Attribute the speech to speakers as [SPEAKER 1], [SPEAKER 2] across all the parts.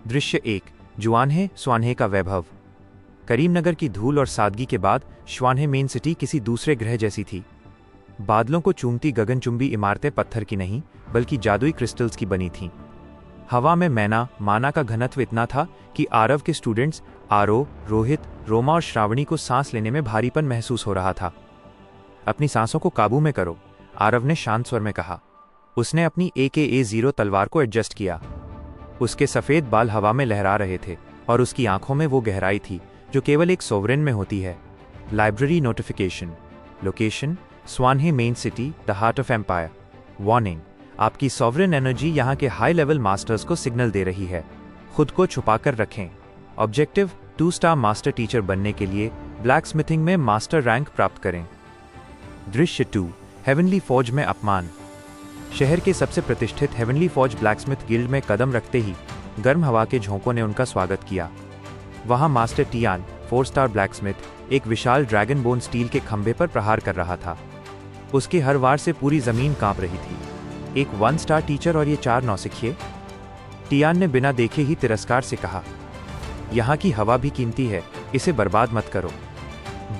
[SPEAKER 1] दृश्य 1। जुआन्हे स्वान्हे का वैभव। करीमनगर की धूल और सादगी के बाद स्वान्हे मेन सिटी किसी दूसरे ग्रह जैसी थी। बादलों को चूमती गगनचुंबी इमारतें पत्थर की नहीं बल्कि जादुई क्रिस्टल्स की बनी थीं। हवा में मैना माना का घनत्व इतना था कि आरव के स्टूडेंट्स आरो, रोहित, रोमा और श्रावणी को सांस लेने में भारीपन महसूस हो रहा था। अपनी सांसों को काबू में करो, आरव ने शांत स्वर में कहा। उसने अपनी AK-0 तलवार को एडजस्ट किया। उसके सफ़ेद बाल हवा में लहरा रहे थे और उसकी आंखों में वो गहराई थी जो केवल एक सोवरेन में होती है। Library notification. लोकेशन स्वान्हे main city, the heart of empire. Warning, आपकी सॉवरेन एनर्जी यहाँ के हाई लेवल मास्टर्स को सिग्नल दे रही है। खुद को छुपाकर रखें। ऑब्जेक्टिव 2 स्टार मास्टर टीचर बनने के लिए ब्लैक स्मिथिंग में मास्टर रैंक प्राप्त करें। दृश्य 2। हेवनली फॉर्ज में अपमान। शहर के सबसे प्रतिष्ठित हेवनली फॉर्ज ब्लैकस्मिथ गिल्ड में कदम रखते ही गर्म हवा के झोंकों ने उनका स्वागत किया। वहां मास्टर टियान, 4 स्टार ब्लैकस्मिथ, एक विशाल ड्रैगन बोन स्टील के खंभे पर प्रहार कर रहा था। उसके हर वार से पूरी जमीन कांप रही थी। एक 1 स्टार टीचर और ये 4 नौसिखिए? टियान ने बिना देखे ही तिरस्कार से कहा, यहाँ की हवा भी कीमती है, इसे बर्बाद मत करो।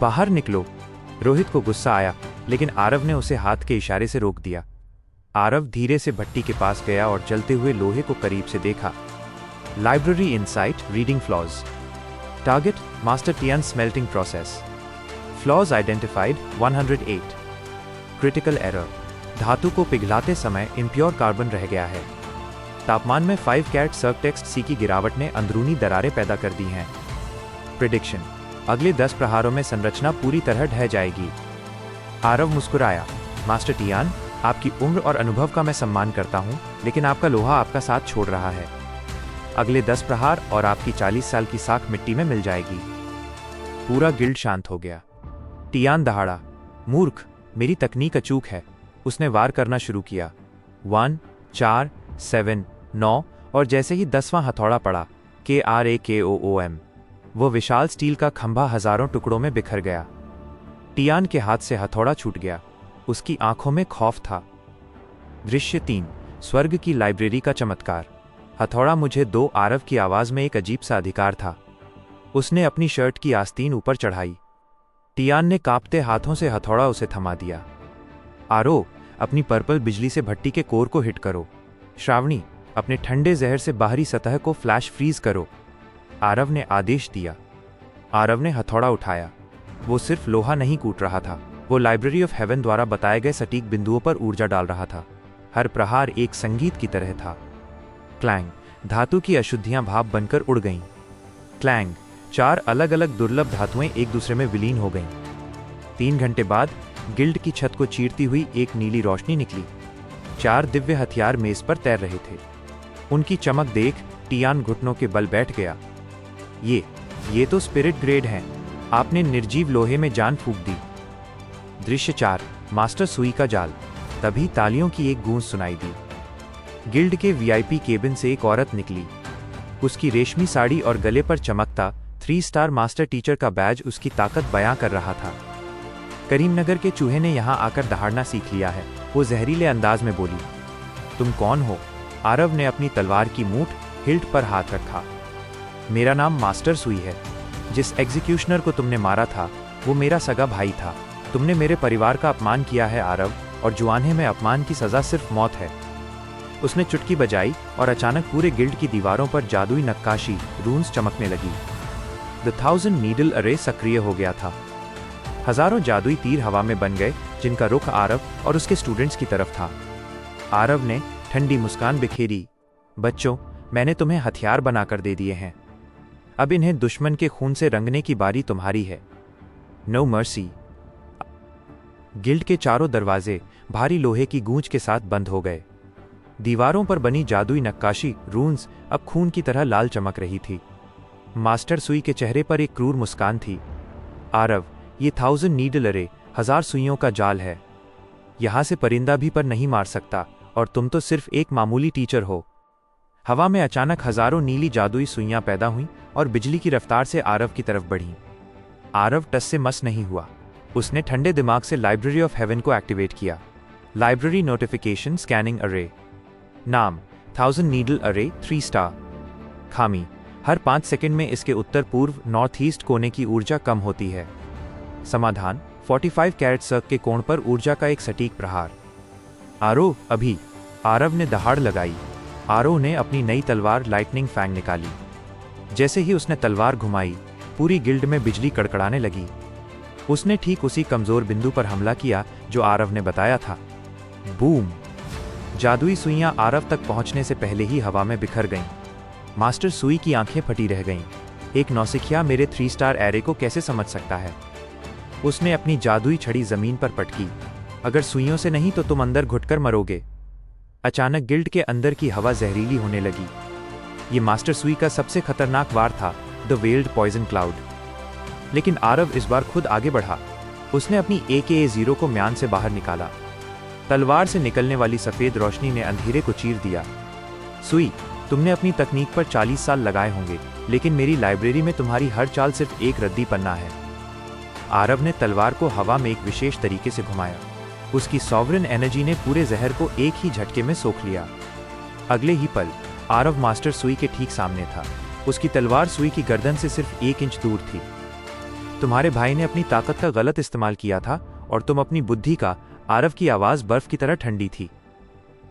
[SPEAKER 1] बाहर निकलो। रोहित को गुस्सा आया, लेकिन आरव ने उसे हाथ के इशारे से रोक दिया। आरव धीरे से भट्टी के पास गया और जलते हुए लोहे को करीब से देखा। Library insight, reading flaws. Target master Tian smelting process. Flaws identified 108। Critical error, धातु को पिघलाते समय इम्प्योर कार्बन रह गया है। तापमान में 5 कैट सर्कटेक्स्ट सी की गिरावट ने अंदरूनी दरारें पैदा कर दी हैं। प्रिडिक्शन, अगले 10 प्रहारों में संरचना पूरी तरह ढह जाएगी। आरव मुस्कुराया। मास्टर टियान, आपकी उम्र और अनुभव का मैं सम्मान करता हूं, लेकिन आपका लोहा आपका साथ छोड़ रहा है। अगले 10 प्रहार और आपकी 40 साल की साख मिट्टी में मिल जाएगी। पूरा गिल्ड शांत हो गया। टियान दहाड़ा, मूर्ख, मेरी तकनीक अचूक है। उसने वार करना शुरू किया। 1, 4, 7, 9 और जैसे ही 10वां हथौड़ा पड़ा, KRAKOOM, वो विशाल स्टील का खंभा हजारों टुकड़ों में बिखर गया। टियान के हाथ से हथौड़ा छूट गया। उसकी आंखों में खौफ था। दृश्य 3। स्वर्ग की लाइब्रेरी का चमत्कार। हथौड़ा मुझे दो, आरव की आवाज में एक अजीब सा अधिकार था। उसने अपनी शर्ट की आस्तीन ऊपर चढ़ाई। टियान ने कांपते हाथों से हथौड़ा उसे थमा दिया। आरो, अपनी पर्पल बिजली से भट्टी के कोर को हिट करो। श्रावणी, अपने ठंडे जहर से बाहरी सतह को फ्लैश फ्रीज करो। आरव ने आदेश दिया। आरव ने हथौड़ा उठाया। वो सिर्फ लोहा नहीं कूट रहा था, वो लाइब्रेरी ऑफ हेवन द्वारा बताए गए सटीक बिंदुओं पर ऊर्जा डाल रहा था। हर प्रहार एक संगीत की तरह था। क्लैंग, धातु की अशुद्धियां भाप बनकर उड़ गईं। क्लैंग, 4 अलग अलग दुर्लभ धातुएं एक दूसरे में विलीन हो गईं। 3 घंटे बाद गिल्ड की छत को चीरती हुई एक नीली रोशनी निकली। 4 दिव्य हथियार मेज पर तैर रहे थे। उनकी चमक देख टियान घुटनों के बल बैठ गया। ये तो स्पिरिट ग्रेड हैं। आपने निर्जीव लोहे में जान फूंक दी। दृश्य 4। मास्टर सुई का जाल। तभी तालियों की एक गूंज सुनाई दी। गिल्ड के VIP केबिन से एक औरत निकली। उसकी रेशमी साड़ी और गले पर चमकता 3 स्टार मास्टर टीचर का बैज उसकी ताकत बयां कर रहा था। करीमनगर के चूहे ने यहां आकर दहाड़ना सीख लिया है, वो जहरीले अंदाज में बोली। तुम कौन हो? आरव ने अपनी तलवार की मूठ हिल्ट पर हाथ रखा। मेरा नाम मास्टर सुई है। जिस एग्जीक्यूशनर को तुमने मारा था वो मेरा सगा भाई था। तुमने मेरे परिवार का अपमान किया है आरव, और जुआन्हे में अपमान की सजा सिर्फ मौत है। उसने चुटकी बजाई और अचानक पूरे गिल्ड की दीवारों पर जादुई नक्काशी, रून्स चमकने लगी। द 1000 नीडल अरे सक्रिय हो गया था। हजारों जादुई तीर हवा में बन गए, जिनका रुख आरव और उसके स्टूडेंट्स की तरफ था। आरव ने ठंडी मुस्कान बिखेरी। बच्चों, मैंने तुम्हें हथियार बनाकर दे दिए हैं। अब इन्हें दुश्मन के खून से रंगने की बारी तुम्हारी है। No mercy. गिल्ड के चारों दरवाजे भारी लोहे की गूंज के साथ बंद हो गए। दीवारों पर बनी जादुई नक्काशी, रून्स, अब खून की तरह लाल चमक रही थी। मास्टर सुई के चेहरे पर एक क्रूर मुस्कान थी। आरव, ये 1000 नीडल अरे, 1000 सुइयों का जाल है। यहां से परिंदा भी पर नहीं मार सकता, और तुम तो सिर्फ एक मामूली टीचर हो। हवा में अचानक हजारों नीली जादुई सुइयां पैदा हुईं और बिजली की रफ्तार से आरव की तरफ बढ़ीं। आरव टस से मस नहीं हुआ। उसने ठंडे दिमाग से लाइब्रेरी ऑफ हेवन को एक्टिवेट किया। लाइब्रेरी नोटिफिकेशन स्कैनिंग अरे। नाम 1000 नीडल अरे, 3 स्टार। खामी, हर 5 सेकंड में इसके उत्तर पूर्व नॉर्थ ईस्ट कोने की ऊर्जा कम होती है। समाधान, 45 कैरेट सर्क के कोण पर ऊर्जा का एक सटीक प्रहार। आरोह, अभी। आरव ने दहाड़ लगाई। आरोह ने अपनी नई तलवार लाइटनिंग फैंग निकाली। जैसे ही उसने तलवार घुमाई, पूरी गिल्ड में बिजली कड़कड़ाने लगी। उसने ठीक उसी कमजोर बिंदु पर हमला किया जो आरव ने बताया था। बूम! जादुई सुइयां आरव तक पहुंचने से पहले ही हवा में बिखर गईं। मास्टर सुई की आंखें फटी रह गईं। एक नौसिखिया मेरे 3 स्टार एरे को कैसे समझ सकता है? उसने अपनी जादुई छड़ी जमीन पर पटकी। अगर सुइयों से नहीं तो तुम अंदर घुटकर मरोगे। अचानक गिल्ड के अंदर की हवा जहरीली होने लगी। ये मास्टर सुई का सबसे खतरनाक वार था, द वेल्ड पॉइजन क्लाउड। लेकिन आरव इस बार खुद आगे बढ़ा। उसने अपनी AKA-0 को म्यान से बाहर निकाला। तलवार से निकलने वाली सफेद रोशनी ने अंधेरे को चीर दिया। सुई, तुमने अपनी तकनीक पर 40 साल लगाए होंगे, लेकिन मेरी लाइब्रेरी में तुम्हारी हर चाल सिर्फ एक रद्दी पन्ना है। आरव ने तलवार को हवा में एक विशेष तरीके से घुमाया। उसकी सॉवरन एनर्जी ने पूरे जहर को एक ही झटके में सोख लिया। अगले ही पल आरव मास्टर सुई के ठीक सामने था। उसकी तलवार सुई की गर्दन से सिर्फ 1 इंच दूर थी। तुम्हारे भाई ने अपनी ताकत का गलत इस्तेमाल किया था और तुम अपनी बुद्धि का। आरव की आवाज बर्फ की तरह ठंडी थी।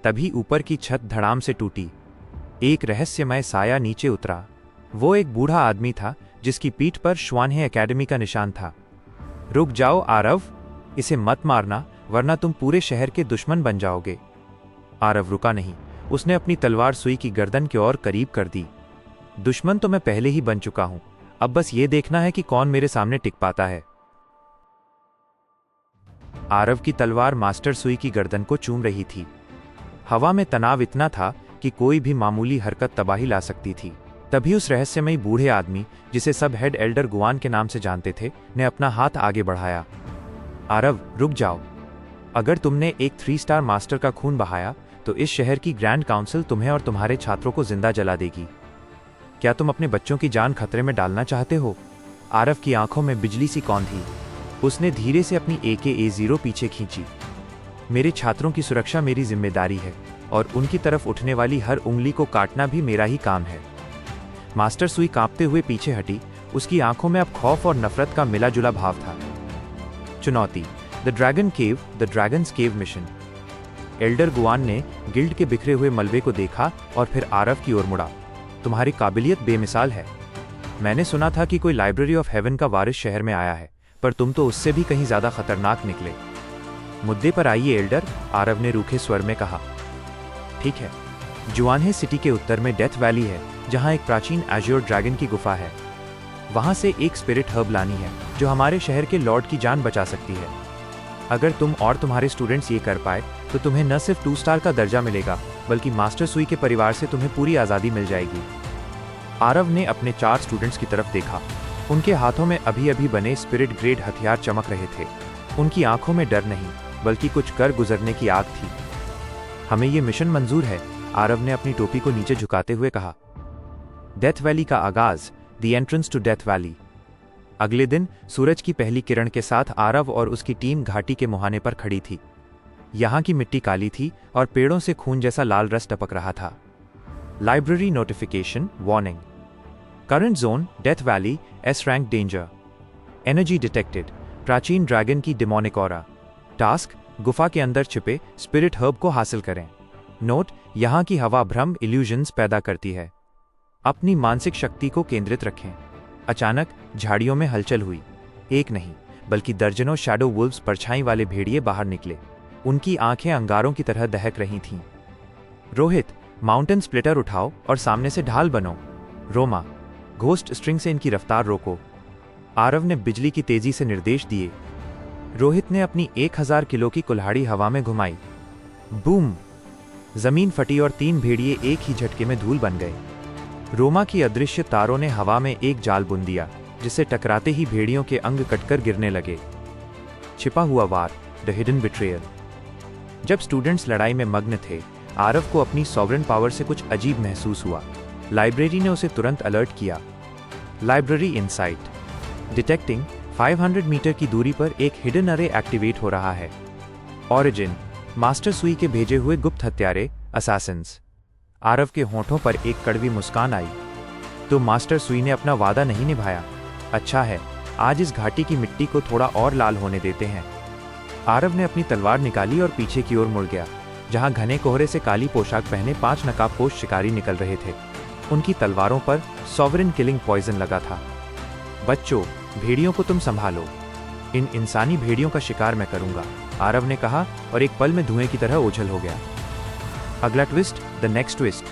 [SPEAKER 1] तभी ऊपर की छत धड़ाम से टूटी। एक रहस्यमय साया नीचे उतरा। वो एक बूढ़ा आदमी था जिसकी पीठ पर श्वानहे एकेडमी का निशान था। रुक जाओ आरव, इसे मत मारना वरना तुम पूरे शहर के दुश्मन बन जाओगे। आरव रुका नहीं। उसने अपनी तलवार सुई की गर्दन की ओर करीब कर दी। दुश्मन तो मैं पहले ही बन चुका हूं, अब बस ये देखना है कि कौन मेरे सामने टिक पाता है। आरव की तलवार मास्टर सुई की गर्दन को चूम रही थी। हवा में तनाव इतना था कि कोई भी मामूली हरकत तबाही ला सकती थी। तभी उस रहस्यमयी बूढ़े आदमी, जिसे सब हेड एल्डर गुआन के नाम से जानते थे, ने अपना हाथ आगे बढ़ाया। आरव, रुक जाओ। अगर तुमने एक 3 स्टार मास्टर का खून बहाया तो इस शहर की ग्रैंड काउंसिल तुम्हें और तुम्हारे छात्रों को जिंदा जला देगी। क्या तुम अपने बच्चों की जान खतरे में डालना चाहते हो? आरव की आंखों में बिजली सी कौन थी। उसने धीरे से अपनी AKA-0 पीछे खींची। मेरे छात्रों की सुरक्षा मेरी जिम्मेदारी है और उनकी तरफ उठने वाली हर उंगली को काटना भी मेरा ही काम है। मास्टर सुई कांपते हुए पीछे हटी। उसकी आंखों में अब खौफ और नफरत का मिला जुला भाव था। चुनौती, the dragon cave, the dragons cave mission. Elder Guan ने गिल्ड के बिखरे हुए मलबे को देखा और फिर आरव की ओर मुड़ा। तुम्हारी काबिलियत बेमिसाल है। मैंने सुना था कि कोई लाइब्रेरी ऑफ हेवन का वारिस शहर में आया है, पर तुम तो उससे भी कहीं ज्यादा खतरनाक निकले। मुद्दे पर आइए एल्डर, आरव ने रूखे स्वर में कहा। ठीक है। जुआनहे सिटी के उत्तर में डेथ वैली है, जहां एक प्राचीन एज्योर ड्रैगन की गुफा है। वहां से एक स्पिरिट हर्ब लानी है जो हमारे शहर के लॉर्ड की जान बचा सकती है। अगर तुम और तुम्हारे स्टूडेंट्स ये कर पाए तो तुम्हें न सिर्फ 2 स्टार का दर्जा मिलेगा, बल्कि मास्टर सुई के परिवार से तुम्हें पूरी आज़ादी मिल जाएगी। आरव ने अपने 4 स्टूडेंट्स की तरफ देखा। उनके हाथों में अभी अभी बने स्पिरिट ग्रेड हथियार चमक रहे थे। उनकी आंखों में डर नहीं, बल्कि कुछ कर गुजरने की आग थी। हमें ये मिशन मंजूर है, आरव ने अपनी टोपी को नीचे झुकाते हुए कहा। डेथ वैली का आगाज, the entrance to Death Valley. अगले दिन सूरज की पहली किरण के साथ आरव और उसकी टीम घाटी के मुहाने पर खड़ी थी। यहाँ की मिट्टी काली थी और पेड़ों से खून जैसा लाल रस टपक रहा था। Library notification, warning. Current zone, death valley, S rank danger. Energy detected, प्राचीन ड्रैगन की डिमोनिक ऑरा। टास्क, गुफा के अंदर छिपे स्पिरिट हर्ब को हासिल करें। नोट, यहाँ की हवा भ्रम इल्यूजन्स पैदा करती है। अपनी मानसिक शक्ति को केंद्रित रखें। अचानक झाड़ियों में हलचल हुई। एक नहीं, बल्कि दर्जनों शैडो वुल्व्स परछाई वाले भेड़िए बाहर निकले। उनकी आंखें अंगारों की तरह दहक रही थीं। रोहित, माउंटेन स्प्लिटर उठाओ और सामने से ढाल बनो। रोमा, घोस्ट स्ट्रिंग से इनकी रफ्तार रोको। आरव ने बिजली की तेजी से निर्देश दिए। रोहित ने अपनी 1000 किलो की कुल्हाड़ी हवा में घुमाई। बूम! जमीन फटी और 3 भेड़िए एक ही झटके में धूल बन गए। रोमा की अदृश्य तारों ने हवा में एक जाल बुन दिया, जिससे टकराते ही भेड़ियों के अंग कटकर गिरने लगे। छिपा हुआ वार, द हिडन बिट्रेयल। जब स्टूडेंट्स लड़ाई में मग्न थे, आरव को अपनी सॉवरन पावर से कुछ अजीब महसूस हुआ। लाइब्रेरी ने उसे तुरंत अलर्ट किया। लाइब्रेरी इनसाइट, डिटेक्टिंग 500 मीटर की दूरी पर एक हिडन अरे एक्टिवेट हो रहा है। ऑरिजिन, मास्टर सुई के भेजे हुए गुप्त हत्यारे, असासिन्स। आरव के होंठों पर एक कड़वी मुस्कान आई। तो मास्टर सुई ने अपना वादा नहीं निभाया। अच्छा है, आज इस घाटी की मिट्टी को थोड़ा और लाल होने देते हैं। आरव ने अपनी तलवार निकाली और पीछे की ओर मुड़ गया, जहां घने कोहरे से काली पोशाक पहने 5 नकाबपोश शिकारी निकल रहे थे। उनकी तलवारों पर सॉवरेन किलिंग पॉइजन लगा था। बच्चों, भेड़ियों को तुम संभालो, इन इंसानी भेड़ियों का शिकार मैं करूंगा, आरव ने कहा और एक पल में धुएं की तरह ओझल हो गया। अगला ट्विस्ट, द नेक्स्ट ट्विस्ट।